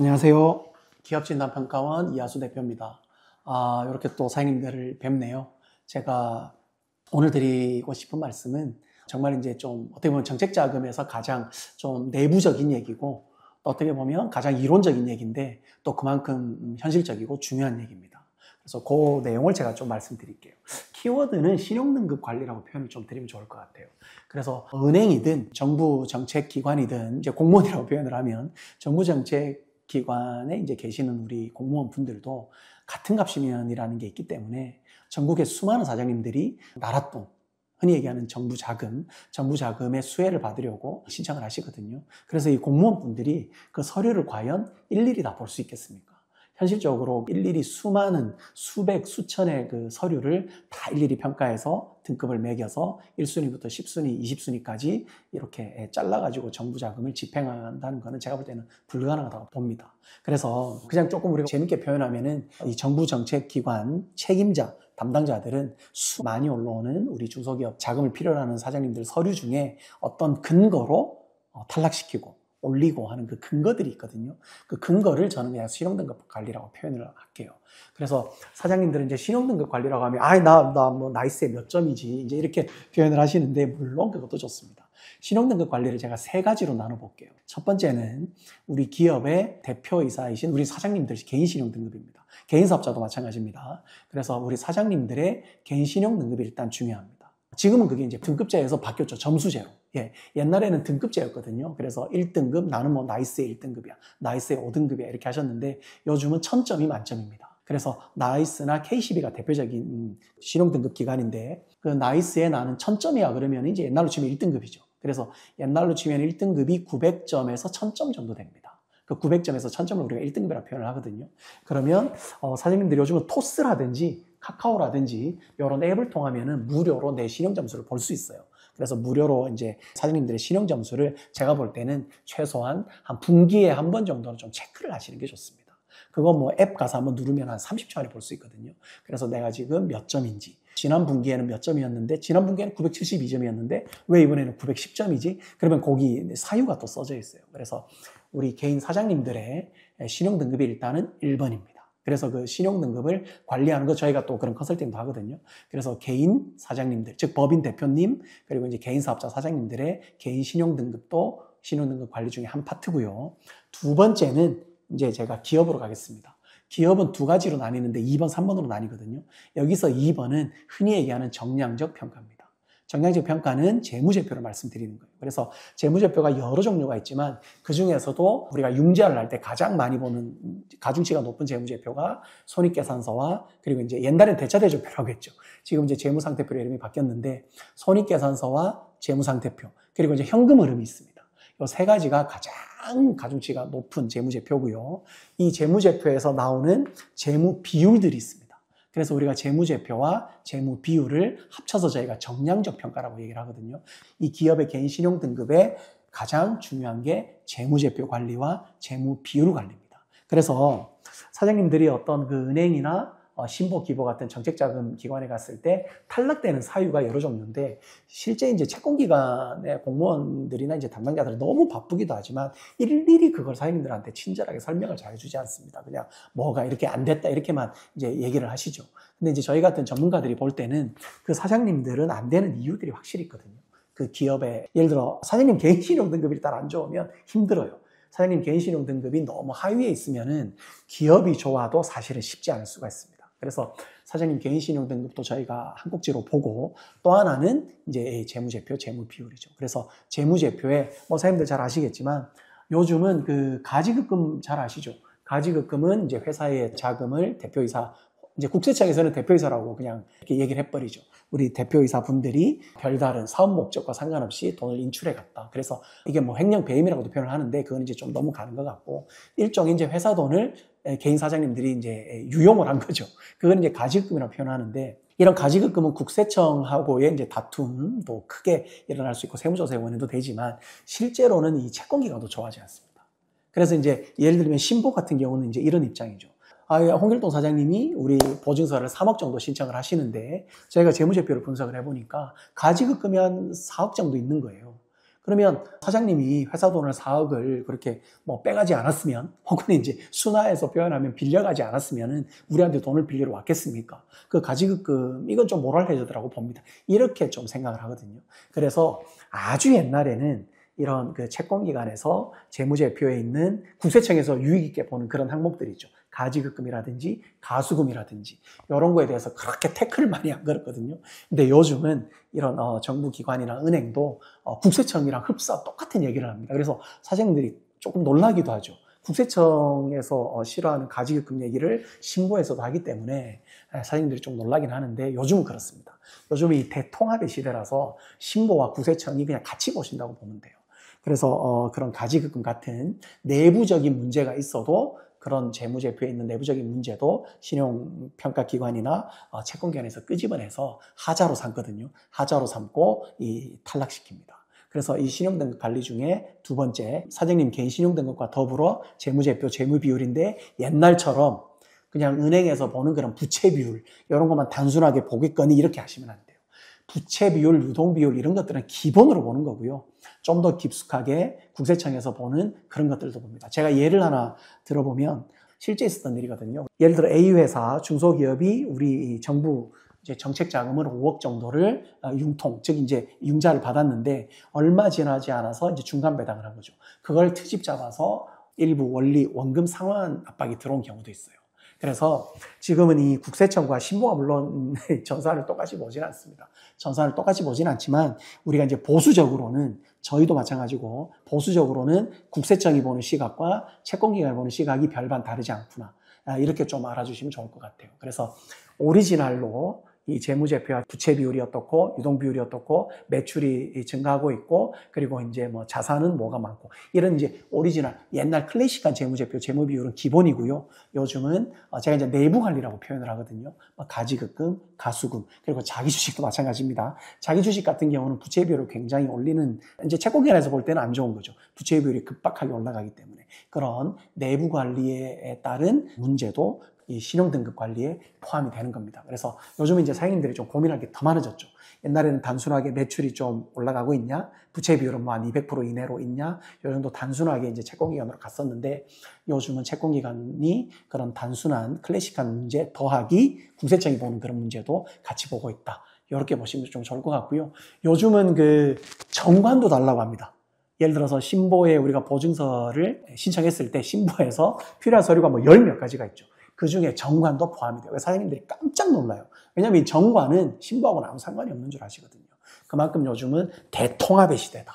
안녕하세요. 기업진단평가원 이하수 대표입니다. 이렇게 또 사장님들을 뵙네요. 제가 오늘 드리고 싶은 말씀은 정말 이제 좀 어떻게 보면 정책자금에서 가장 좀 내부적인 얘기고 또 어떻게 보면 가장 이론적인 얘기인데 또 그만큼 현실적이고 중요한 얘기입니다. 그래서 그 내용을 제가 좀 말씀드릴게요. 키워드는 신용등급 관리라고 표현을 좀 드리면 좋을 것 같아요. 그래서 은행이든 정부 정책기관이든 이제 공무원이라고 표현을 하면 정부 정책기관에 이제 계시는 우리 공무원 분들도 같은 값이면이라는 게 있기 때문에 전국의 수많은 사장님들이 나랏돈, 흔히 얘기하는 정부 자금의 수혜를 받으려고 신청을 하시거든요. 그래서 이 공무원분들이 그 서류를 과연 일일이 다 볼 수 있겠습니까? 현실적으로 일일이 수많은 수백, 수천의 그 서류를 다 일일이 평가해서 등급을 매겨서 1순위부터 10순위, 20순위까지 이렇게 잘라가지고 정부 자금을 집행한다는 거는 제가 볼 때는 불가능하다고 봅니다. 그래서 그냥 조금 우리가 재밌게 표현하면은 이 정부 정책기관 책임자, 담당자들은 많이 올라오는 우리 중소기업 자금을 필요로 하는 사장님들 서류 중에 어떤 근거로 탈락시키고 올리고 하는 그 근거들이 있거든요. 그 근거를 저는 그냥 신용등급 관리라고 표현을 할게요. 그래서 사장님들은 이제 신용등급 관리라고 하면 나 뭐 나이스에 몇 점이지 이제 이렇게 표현을 하시는데 물론 그것도 좋습니다. 신용등급 관리를 제가 세 가지로 나눠볼게요. 첫 번째는 우리 기업의 대표이사이신 우리 사장님들 개인 신용등급입니다. 개인 사업자도 마찬가지입니다. 그래서 우리 사장님들의 개인 신용등급이 일단 중요합니다. 지금은 그게 이제 등급제에서 바뀌었죠. 점수제로. 옛날에는 등급제였거든요. 그래서 1등급, 나는 뭐 나이스의 1등급이야. 나이스의 5등급이야. 이렇게 하셨는데 요즘은 1000점이 만점입니다. 그래서 나이스나 KCB가 대표적인 신용등급 기관인데 그 나이스에 나는 1000점이야. 그러면 이제 옛날로 치면 1등급이죠. 그래서 옛날로 치면 1등급이 900점에서 1000점 정도 됩니다. 그 900점에서 1000점을 우리가 1등급이라고 표현을 하거든요. 그러면 사장님들이 요즘은 토스라든지 카카오라든지 이런 앱을 통하면은 무료로 내 신용 점수를 볼 수 있어요. 그래서 무료로 이제 사장님들의 신용 점수를 제가 볼 때는 최소한 한 분기에 한 번 정도는 좀 체크를 하시는 게 좋습니다. 그거 뭐 앱 가서 한번 누르면 한 30초 안에 볼 수 있거든요. 그래서 내가 지금 몇 점인지, 지난 분기에는 몇 점이었는데, 지난 분기에는 972점이었는데, 왜 이번에는 910점이지? 그러면 거기 사유가 또 써져 있어요. 그래서 우리 개인 사장님들의 신용 등급이 일단은 1번입니다. 그래서 그 신용등급을 관리하는 거 저희가 또 그런 컨설팅도 하거든요. 그래서 개인 사장님들, 즉 법인 대표님, 그리고 이제 개인 사업자 사장님들의 개인 신용등급도 신용등급 관리 중에 한 파트고요. 두 번째는 이제 제가 기업으로 가겠습니다. 기업은 두 가지로 나뉘는데 2번, 3번으로 나뉘거든요. 여기서 2번은 흔히 얘기하는 정량적 평가입니다. 정량적 평가는 재무제표를 말씀드리는 거예요. 그래서 재무제표가 여러 종류가 있지만 그 중에서도 우리가 융자를 할 때 가장 많이 보는 가중치가 높은 재무제표가 손익계산서와 그리고 이제 옛날엔 대차대조표라고 했죠. 지금 이제 재무상태표로 이름이 바뀌었는데 손익계산서와 재무상태표 그리고 이제 현금 흐름이 있습니다. 이 세 가지가 가장 가중치가 높은 재무제표고요. 이 재무제표에서 나오는 재무 비율들이 있습니다. 그래서 우리가 재무제표와 재무 비율을 합쳐서 저희가 정량적 평가라고 얘기를 하거든요. 이 기업의 개인 신용 등급에 가장 중요한 게 재무제표 관리와 재무 비율 관리입니다. 그래서 사장님들이 어떤 그 은행이나 신보, 기보 같은 정책자금 기관에 갔을 때 탈락되는 사유가 여러 종류인데 실제 이제 채권기관의 공무원들이나 이제 담당자들은 너무 바쁘기도 하지만 일일이 그걸 사장님들한테 친절하게 설명을 잘 해주지 않습니다. 그냥 뭐가 이렇게 안 됐다 이렇게만 이제 얘기를 하시죠. 근데 이제 저희 같은 전문가들이 볼 때는 그 사장님들은 안 되는 이유들이 확실히 있거든요. 그 기업에 예를 들어 사장님 개인 신용 등급이 일단 안 좋으면 힘들어요. 사장님 개인 신용 등급이 너무 하위에 있으면은 기업이 좋아도 사실은 쉽지 않을 수가 있습니다. 그래서 사장님 개인 신용 등급도 저희가 한 꼭지로 보고 또 하나는 이제 재무제표, 재무 비율이죠. 그래서 재무제표에 뭐 사장님들 잘 아시겠지만 요즘은 그 가지급금 잘 아시죠? 가지급금은 이제 회사의 자금을 대표이사 이제 국세청에서는 대표이사라고 그냥 이렇게 얘기를 해버리죠. 우리 대표이사 분들이 별다른 사업 목적과 상관없이 돈을 인출해 갔다. 그래서 이게 뭐 횡령 배임이라고도 표현을 하는데 그건 이제 좀 너무 가는 것 같고 일종의 이제 회사 돈을 개인 사장님들이 이제 유용을 한 거죠. 그건 이제 가지급금이라고 표현하는데 이런 가지급금은 국세청하고의 이제 다툼도 크게 일어날 수 있고 세무조사에 원인도 되지만 실제로는 이 채권기관도 좋아하지 않습니다. 그래서 이제 예를 들면 신보 같은 경우는 이제 이런 입장이죠. 홍길동 사장님이 우리 보증서를 3억 정도 신청을 하시는데 저희가 재무제표를 분석을 해보니까 가지급금이 한 4억 정도 있는 거예요. 그러면 사장님이 회사 돈을 4억을 그렇게 뭐 빼가지 않았으면, 혹은 이제 순화해서 표현하면 빌려가지 않았으면 우리한테 돈을 빌리러 왔겠습니까? 그 가지급금, 이건 좀 모랄해지더라고 봅니다. 이렇게 좀 생각을 하거든요. 그래서 아주 옛날에는 이런 그 채권기관에서 재무제표에 있는 국세청에서 유익 있게 보는 그런 항목들이 있죠. 가지급금이라든지 가수금이라든지 이런 거에 대해서 그렇게 태클을 많이 안 걸었거든요. 근데 요즘은 이런 정부기관이나 은행도 국세청이랑 흡사 똑같은 얘기를 합니다. 그래서 사장님들이 조금 놀라기도 하죠. 국세청에서 싫어하는 가지급금 얘기를 신고에서도 하기 때문에 사장님들이 좀 놀라긴 하는데 요즘은 그렇습니다. 요즘은 이 대통합의 시대라서 신고와 국세청이 그냥 같이 보신다고 보면 돼요. 그래서 그런 가지급금 같은 내부적인 문제가 있어도 그런 재무제표에 있는 내부적인 문제도 신용평가기관이나 채권기관에서 끄집어내서 하자로 삼거든요. 하자로 삼고 탈락시킵니다. 그래서 이 신용등급 관리 중에 두 번째, 사장님 개인 신용등급과 더불어 재무제표, 재무비율인데 옛날처럼 그냥 은행에서 보는 그런 부채비율 이런 것만 단순하게 보겠거니 이렇게 하시면 안 돼요. 부채비율, 유동비율 이런 것들은 기본으로 보는 거고요. 좀 더 깊숙하게 국세청에서 보는 그런 것들도 봅니다. 제가 예를 하나 들어보면 실제 있었던 일이거든요. 예를 들어 A회사, 중소기업이 우리 정부 이제 정책 자금을 5억 정도를 융통, 즉 이제 융자를 받았는데 얼마 지나지 않아서 이제 중간 배당을 한 거죠. 그걸 트집 잡아서 일부 원금 상환 압박이 들어온 경우도 있어요. 그래서 지금은 이 국세청과 신보가 물론 전산을 똑같이 보진 않습니다. 전산을 똑같이 보진 않지만 우리가 이제 보수적으로는 저희도 마찬가지고 보수적으로는 국세청이 보는 시각과 채권기관이 보는 시각이 별반 다르지 않구나. 이렇게 좀 알아주시면 좋을 것 같아요. 그래서 오리지널로 이 재무제표와 부채 비율이 어떻고 유동 비율이 어떻고 매출이 증가하고 있고 그리고 이제 뭐 자산은 뭐가 많고 이런 이제 오리지널 옛날 클래식한 재무제표 재무 비율은 기본이고요. 요즘은 제가 이제 내부 관리라고 표현을 하거든요. 가지급금, 가수금 그리고 자기 주식도 마찬가지입니다. 자기 주식 같은 경우는 부채 비율을 굉장히 올리는 이제 채권기관에서 볼 때는 안 좋은 거죠. 부채 비율이 급박하게 올라가기 때문에 그런 내부 관리에 따른 문제도 이 신용등급 관리에 포함이 되는 겁니다. 그래서 요즘은 이제 사장님들이 좀 고민할 게 더 많아졌죠. 옛날에는 단순하게 매출이 좀 올라가고 있냐, 부채 비율은 뭐 한 200% 이내로 있냐, 이 정도 단순하게 이제 채권기관으로 갔었는데 요즘은 채권기관이 그런 단순한 클래식한 문제 더하기 국세청이 보는 그런 문제도 같이 보고 있다. 이렇게 보시면 좀 좋을 것 같고요. 요즘은 그 정관도 달라고 합니다. 예를 들어서 신보에 우리가 보증서를 신청했을 때 신보에서 필요한 서류가 뭐 10몇 가지가 있죠. 그 중에 정관도 포함이 돼요. 사장님들이 깜짝 놀라요. 왜냐하면 이 정관은 신보하고는 아무 상관이 없는 줄 아시거든요. 그만큼 요즘은 대통합의 시대다.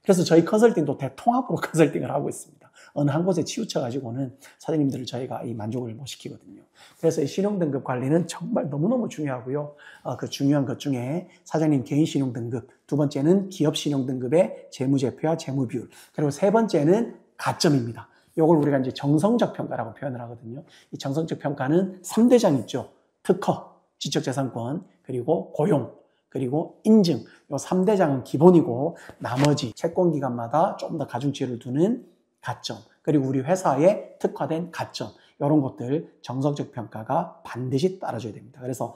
그래서 저희 컨설팅도 대통합으로 컨설팅을 하고 있습니다. 어느 한 곳에 치우쳐가지고는 사장님들을 저희가 이 만족을 못 시키거든요. 그래서 이 신용등급 관리는 정말 너무너무 중요하고요. 그 중요한 것 중에 사장님 개인 신용등급, 두 번째는 기업 신용등급의 재무제표와 재무비율, 그리고 세 번째는 가점입니다. 이걸 우리가 이제 정성적 평가라고 표현을 하거든요. 이 정성적 평가는 3대장 있죠. 특허, 지적재산권, 그리고 고용, 그리고 인증. 이 3대장은 기본이고 나머지 채권기관마다 좀 더 가중치를 두는 가점, 그리고 우리 회사에 특화된 가점, 이런 것들 정성적 평가가 반드시 따라줘야 됩니다. 그래서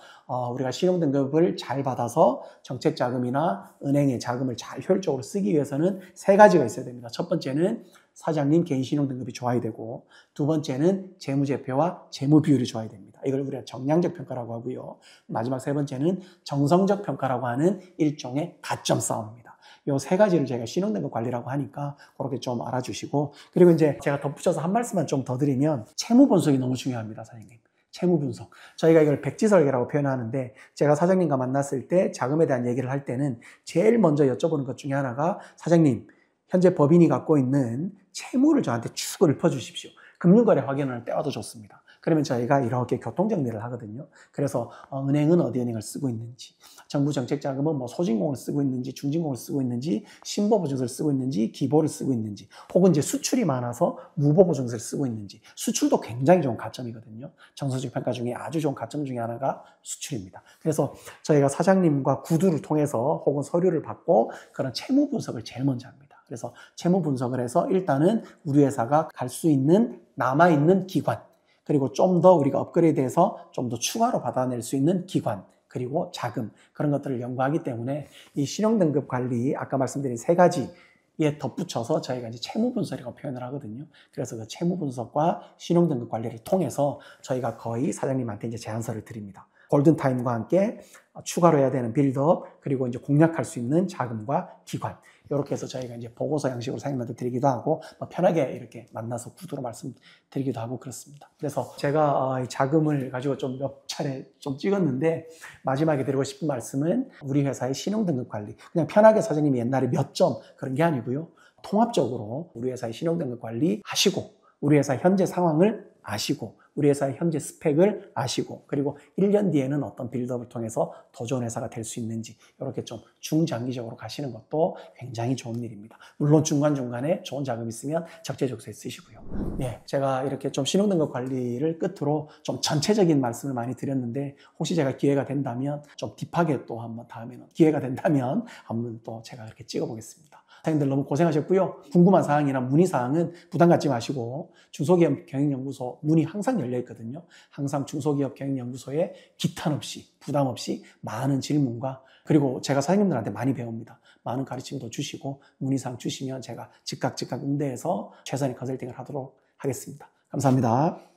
우리가 신용등급을 잘 받아서 정책자금이나 은행의 자금을 잘 효율적으로 쓰기 위해서는 세 가지가 있어야 됩니다. 첫 번째는 사장님 개인 신용등급이 좋아야 되고, 두 번째는 재무제표와 재무비율이 좋아야 됩니다. 이걸 우리가 정량적 평가라고 하고요. 마지막 세 번째는 정성적 평가라고 하는 일종의 가점 싸움입니다. 이 세 가지를 제가 신용등급 관리라고 하니까 그렇게 좀 알아주시고, 그리고 이제 제가 덧붙여서 한 말씀만 좀 더 드리면 채무 분석이 너무 중요합니다, 사장님. 채무 분석. 저희가 이걸 백지설계라고 표현하는데, 제가 사장님과 만났을 때 자금에 대한 얘기를 할 때는 제일 먼저 여쭤보는 것 중에 하나가, 사장님, 현재 법인이 갖고 있는 채무를 저한테 쭉 읊어주십시오. 금융거래 확인을 떼와도 좋습니다. 그러면 저희가 이렇게 교통정리를 하거든요. 그래서 은행은 어디 은행을 쓰고 있는지, 정부 정책자금은 뭐 소진공을 쓰고 있는지, 중진공을 쓰고 있는지, 신보보증서를 쓰고 있는지, 기보를 쓰고 있는지, 혹은 이제 수출이 많아서 무보보증서를 쓰고 있는지. 수출도 굉장히 좋은 가점이거든요. 정서적 평가 중에 아주 좋은 가점 중에 하나가 수출입니다. 그래서 저희가 사장님과 구두를 통해서 혹은 서류를 받고 그런 채무 분석을 제일 먼저 합니다. 그래서 채무 분석을 해서 일단은 우리 회사가 갈 수 있는 남아있는 기관, 그리고 좀 더 우리가 업그레이드해서 좀 더 추가로 받아낼 수 있는 기관, 그리고 자금, 그런 것들을 연구하기 때문에 이 신용등급 관리, 아까 말씀드린 세 가지 덧붙여서 저희가 이제 채무분석이라고 표현을 하거든요. 그래서 그 채무분석과 신용등급 관리를 통해서 저희가 거의 사장님한테 이제 제안서를 드립니다. 골든타임과 함께 추가로 해야 되는 빌드업, 그리고 이제 공략할 수 있는 자금과 기관. 이렇게 해서 저희가 이제 보고서 형식으로 사장님한테 드리기도 하고, 편하게 이렇게 만나서 구두로 말씀드리기도 하고 그렇습니다. 그래서 제가 이 자금을 가지고 좀 몇 차례 좀 찍었는데, 마지막에 드리고 싶은 말씀은 우리 회사의 신용등급 관리. 그냥 편하게 사장님이 옛날에 몇 점 그런 게 아니고요. 통합적으로 우리 회사의 신용등급 관리 하시고, 우리 회사 현재 상황을 아시고, 우리 회사의 현재 스펙을 아시고, 그리고 1년 뒤에는 어떤 빌드업을 통해서 더 좋은 회사가 될 수 있는지, 이렇게 좀 중장기적으로 가시는 것도 굉장히 좋은 일입니다. 물론 중간중간에 좋은 자금이 있으면 적재적소에 쓰시고요. 제가 이렇게 좀 신용등급 관리를 끝으로 좀 전체적인 말씀을 많이 드렸는데, 혹시 제가 기회가 된다면 좀 딥하게 또 한번 다음에는 기회가 된다면 한번 또 제가 이렇게 찍어보겠습니다. 사장님들 너무 고생하셨고요. 궁금한 사항이나 문의사항은 부담 갖지 마시고 중소기업 경영연구소 문이 항상 열려 있거든요. 항상 중소기업 경영연구소에 기탄 없이 부담 없이 많은 질문과, 그리고 제가 사장님들한테 많이 배웁니다. 많은 가르침도 주시고 문의사항 주시면 제가 즉각 응대해서 최선의 컨설팅을 하도록 하겠습니다. 감사합니다.